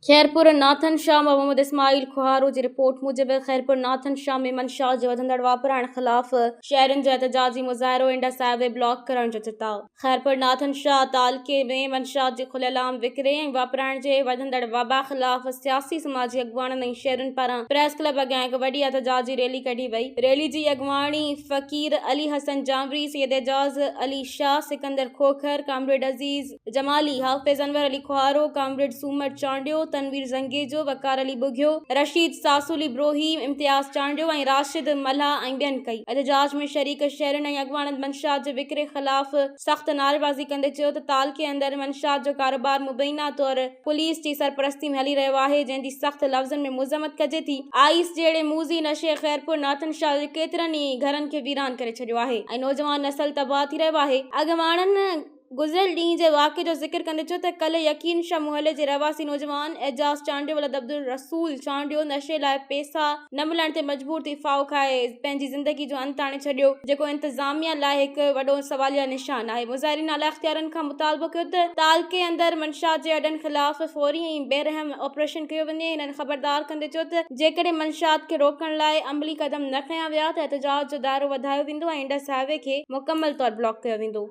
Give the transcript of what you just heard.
Khairpur Nathan Shah Mohammad Ismail खुहारो जी report मुजिब Khairpur Nathan Shah में मंशा जे वधंदड़ वापराइण ख़िलाफ़ शहरनि जो एहतजाजी मुज़ाहिरो इंडा साहिब ब्लॉक करण जो चिताव। खैरपुर नाथन शाह तालके में मंशा जे खुलियलाम विकिरे ऐं वापराइण जे वधंदड़ वबा ख़िलाफ़ सियासी समाजी अॻवाननि ऐं शहरनि पारां प्रेस क्लब अॻियां हिकु वॾी एहतजाजी रैली कढी वई। रैली जी अॻवाणी फ़कीर अली हसन जामरी, सैयद एजाज़ अली शाह, सिकंदर खोखर, कामरेड अज़ीज़ जमाली, हाफ़िज़ अनवर अली खुहारो, कामरेड सूमर चांडियो, तनवीर ज़ंगेजो, वकार अली बुघियो, रशीद सासुली ब्रोहीम, इम्तियाज़ चांडियो ऐं राशिद मल्हा ऐं ॿियनि कई। एहतजाज में शरीक शहरनि ऐं अॻवाननि मंशा जे विकिरे ख़िलाफ़ सख़्त नारेबाज़ी कंदे चयो त तालके अंदरि मंशा जो कारोबार मुबैना तौर पुलिस जी सरपरस्ती में हली रहियो आहे, जंहिं जी सख़्त लफ़्ज़नि में मुज़म्मत कजे थी। आइस जहिड़े मूज़ी नशे खैरपुर नाथन शाह जे केतिरनि ई घरनि खे वीरान करे छॾियो आहे ऐं नौजवान नस्ल तबाह थी रहियो आहे। अॻवाननि गुज़िरियल ॾींहं जे वाक़े जो ज़िक्र कंदे चयो त कल्ह यकीन शाह मुहले जे रवासी नौजवान एजाज़ चांडियो वलद अब्दुल रसूल चांडियो नशे लाइ पैसा न मिलण ते मजबूर थी फाओ खाए पंहिंजी ज़िंदगी जो अंत आणे छॾियो, जेको इंतज़ामिया लाइ हिकु वॾो सवालिया निशान आहे। मुज़ाहिरीन आला इख़्तियारनि खां मुतालबो कयो त तालके अंदरि मंशा जे अॾनि ख़िलाफ़ फ़ौरी ऐं बेरहम ऑपरेशन कयो वञे। हिननि ख़बरदार कंदे चयो त जेकॾहिं मंशात खे रोकण लाइ अमली क़दम न खयां विया त एहतजाज जो दायरो वधायो वेंदो ऐं इंडा साहिब खे मुकमल तौर ब्लॉक कयो वेंदो।